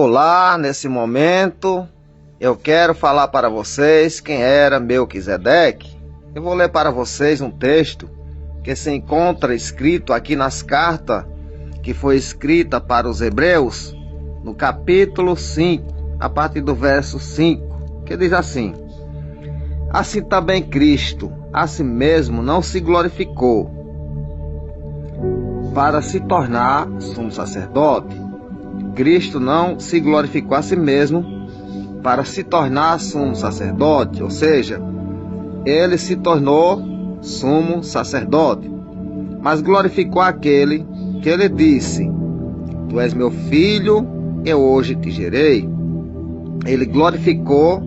Olá, nesse momento eu quero falar para vocês quem era Melquisedeque. Eu vou ler para vocês um texto que se encontra escrito aqui nas cartas que foi escrita para os Hebreus, no capítulo 5, a partir do verso 5, que diz assim: assim também Cristo a si mesmo não se glorificou para se tornar sumo sacerdote. Cristo não se glorificou a si mesmo para se tornar sumo sacerdote, ou seja, ele se tornou sumo sacerdote, mas glorificou aquele que ele disse: tu és meu filho, eu hoje te gerei. Ele glorificou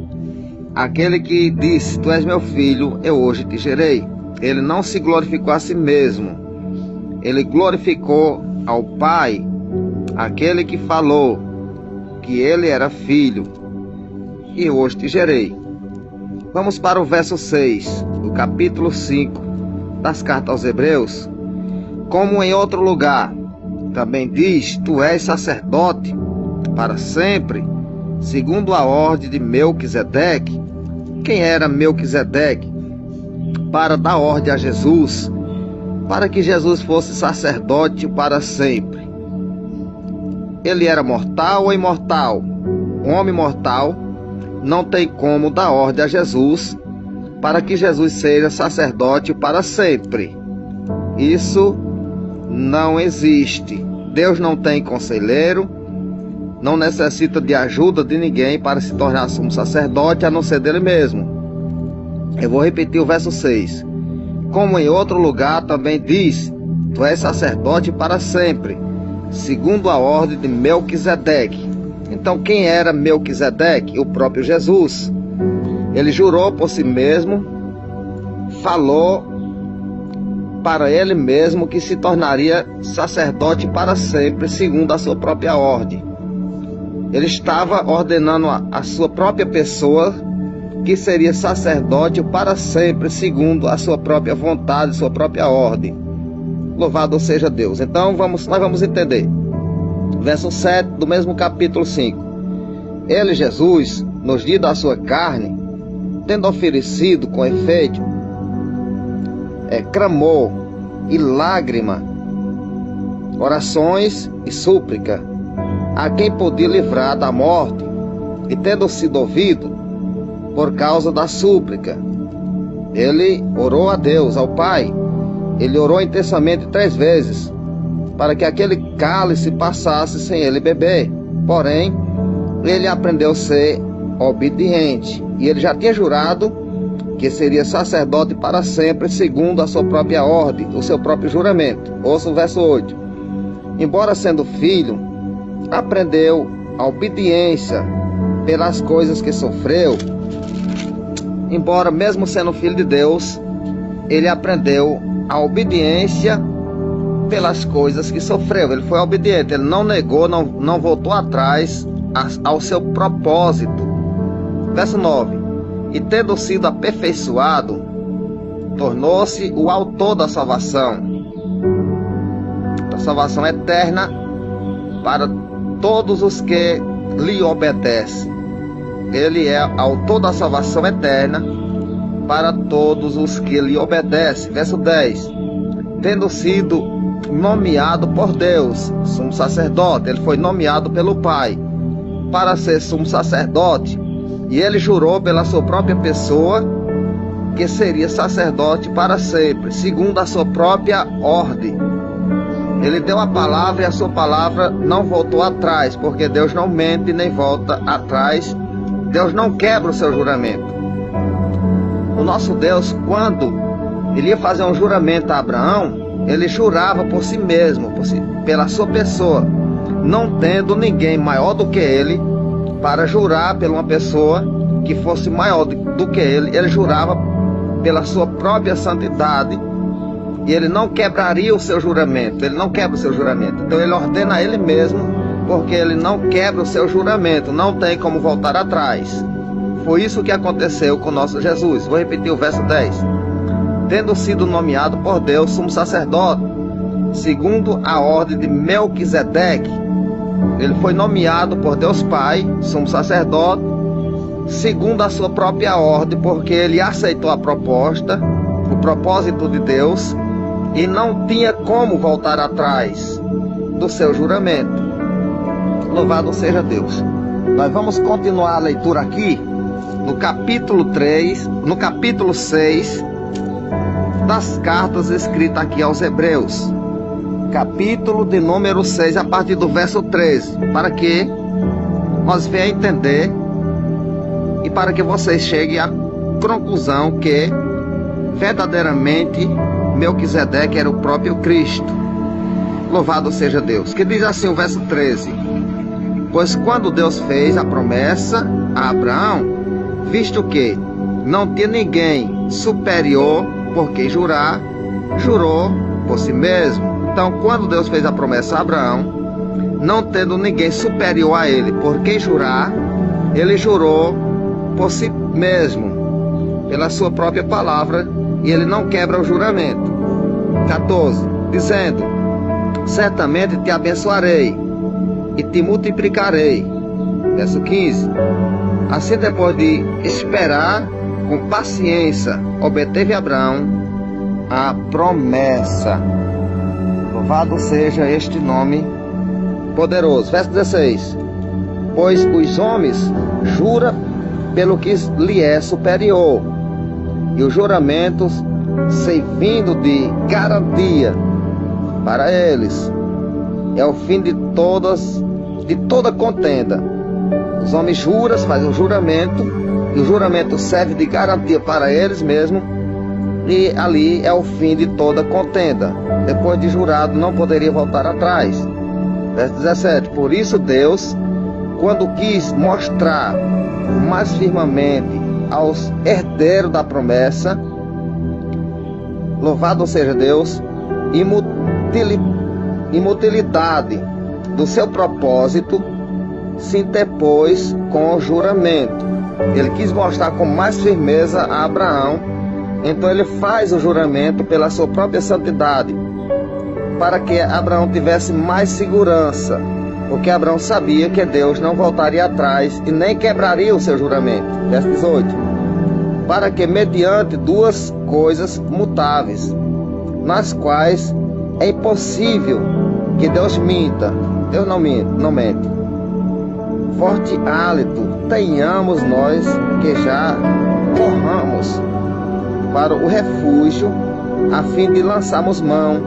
aquele que disse: tu és meu filho, eu hoje te gerei. Ele não se glorificou a si mesmo, ele glorificou ao Pai, aquele que falou que ele era filho, e hoje te gerei. Vamos para o verso 6 do capítulo 5 das cartas aos Hebreus. Como em outro lugar também diz: tu és sacerdote para sempre, segundo a ordem de Melquisedeque. Quem era Melquisedeque? Para dar ordem a Jesus, para que Jesus fosse sacerdote para sempre. Ele era mortal ou imortal? Um homem mortal não tem como dar ordem a Jesus para que Jesus seja sacerdote para sempre. Isso não existe. Deus não tem conselheiro, não necessita de ajuda de ninguém para se tornar sumo sacerdote, a não ser dele mesmo. Eu vou repetir o verso 6. Como em outro lugar também diz: tu és sacerdote para sempre, segundo a ordem de Melquisedeque. Então, quem era Melquisedeque? O próprio Jesus. Ele jurou por si mesmo, falou para ele mesmo que se tornaria sacerdote para sempre, segundo a sua própria ordem. Ele estava ordenando a sua própria pessoa que seria sacerdote para sempre, segundo a sua própria vontade, sua própria ordem. Louvado seja Deus. Então nós vamos entender. Verso 7 do mesmo capítulo 5. Ele, Jesus, nos dias da sua carne, tendo oferecido com efeito clamor e lágrima, orações e súplica, a quem podia livrar da morte, e tendo sido ouvido por causa da súplica, ele orou a Deus, ao Pai. Ele orou intensamente 3 vezes, para que aquele cálice passasse sem ele beber. Porém, ele aprendeu a ser obediente, e ele já tinha jurado que seria sacerdote para sempre, segundo a sua própria ordem, o seu próprio juramento. Ouça o verso 8. Embora sendo filho, aprendeu a obediência pelas coisas que sofreu. Embora mesmo sendo filho de Deus, ele aprendeu a obediência pelas coisas que sofreu. Ele foi obediente, ele não negou, não voltou atrás ao seu propósito. Verso 9. E tendo sido aperfeiçoado, tornou-se o autor da salvação eterna para todos os que lhe obedecem. Ele é autor da salvação eterna para todos os que lhe obedecem. Verso 10. Tendo sido nomeado por Deus sumo sacerdote, ele foi nomeado pelo Pai para ser sumo sacerdote, e ele jurou pela sua própria pessoa que seria sacerdote para sempre, segundo a sua própria ordem. Ele deu a palavra, e a sua palavra não voltou atrás, porque Deus não mente nem volta atrás. Deus não quebra o seu juramento. O nosso Deus, quando ele ia fazer um juramento a Abraão, ele jurava por si mesmo, pela sua pessoa, não tendo ninguém maior do que ele para jurar pela uma pessoa que fosse maior do que ele. Ele jurava pela sua própria santidade, e ele não quebraria o seu juramento. Ele não quebra o seu juramento. Então ele ordena a ele mesmo, porque ele não quebra o seu juramento, não tem como voltar atrás. Foi isso que aconteceu com nosso Jesus. Vou repetir o verso 10. Tendo sido nomeado por Deus sumo sacerdote, segundo a ordem de Melquisedeque, ele foi nomeado por Deus Pai, sumo sacerdote, segundo a sua própria ordem, porque ele aceitou a proposta, o propósito de Deus, e não tinha como voltar atrás do seu juramento. Louvado seja Deus. Nós vamos continuar a leitura aqui no capítulo 3, no capítulo 6 das cartas escritas aqui aos Hebreus. Capítulo de número 6, a partir do verso 13, para que nós venhamos a entender e para que vocês cheguem à conclusão que verdadeiramente Melquisedeque era o próprio Cristo. Louvado seja Deus. Que diz assim o verso 13: pois quando Deus fez a promessa a Abraão, visto que não tinha ninguém superior por quem jurar, jurou por si mesmo. Então, quando Deus fez a promessa a Abraão, não tendo ninguém superior a ele por quem jurar, ele jurou por si mesmo, pela sua própria palavra, e ele não quebra o juramento. 14, dizendo: certamente te abençoarei e te multiplicarei. Verso 15, assim depois de esperar com paciência, obteve Abraão a promessa. Louvado seja este nome poderoso. Verso 16, pois os homens juram pelo que lhe é superior, e os juramentos servindo de garantia para eles é o fim de toda contenda. Os homens juram, fazem um juramento, e o juramento serve de garantia para eles mesmos, e ali é o fim de toda contenda. Depois de jurado, não poderia voltar atrás. Verso 17, por isso Deus, quando quis mostrar mais firmemente aos herdeiros da promessa, louvado seja Deus, inutilidade do seu propósito, se interpôs com o juramento. Ele quis mostrar com mais firmeza a Abraão, então ele faz o juramento pela sua própria santidade, para que Abraão tivesse mais segurança, porque Abraão sabia que Deus não voltaria atrás e nem quebraria o seu juramento. Verso 18, para que mediante duas coisas mutáveis, nas quais é impossível que Deus minta, Deus não mente, forte hálito tenhamos nós que já corramos para o refúgio, a fim de lançarmos mão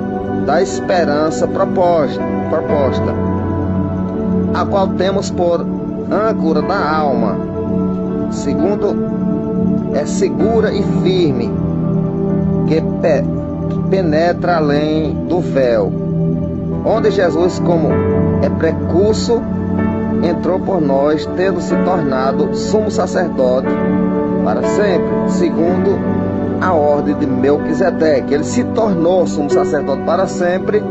da esperança proposta, a qual temos por âncora da alma, segundo é segura e firme, que penetra além do véu, onde Jesus, como é precurso, entrou por nós, tendo se tornado sumo sacerdote para sempre, segundo a ordem de Melquisedeque. Ele se tornou sumo sacerdote para sempre,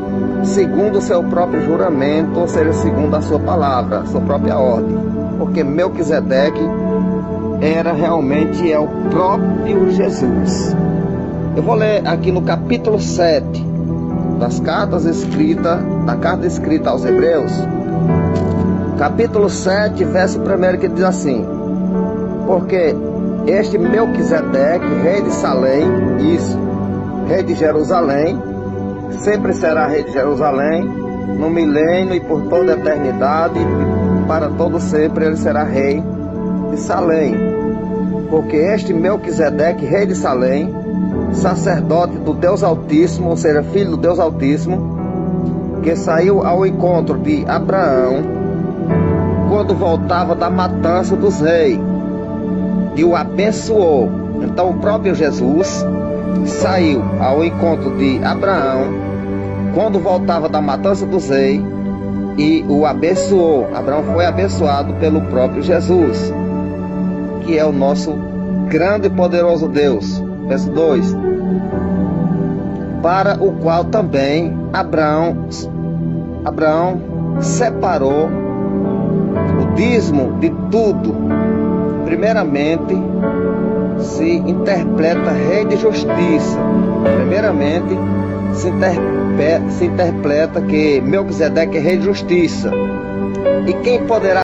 segundo o seu próprio juramento, ou seja, segundo a sua palavra, a sua própria ordem, porque Melquisedeque era realmente o próprio Jesus. Eu vou ler aqui no capítulo 7 da carta escrita aos Hebreus, capítulo 7, verso 1, que diz assim: porque este Melquisedeque, rei de Salém, rei de Jerusalém, sempre será rei de Jerusalém, no milênio e por toda a eternidade, para todo sempre ele será rei de Salém. Porque este Melquisedeque, rei de Salém, sacerdote do Deus Altíssimo, ou seja, filho do Deus Altíssimo, que saiu ao encontro de Abraão quando voltava da matança dos reis, e o abençoou. Então o próprio Jesus saiu ao encontro de Abraão quando voltava da matança dos reis e o abençoou. Abraão foi abençoado pelo próprio Jesus, que é o nosso grande e poderoso Deus. Verso 2, para o qual também Abraão separou o dízimo de tudo. Primeiramente se interpreta rei de justiça. Primeiramente se interpreta que Melquisedeque é rei de justiça. E quem poderá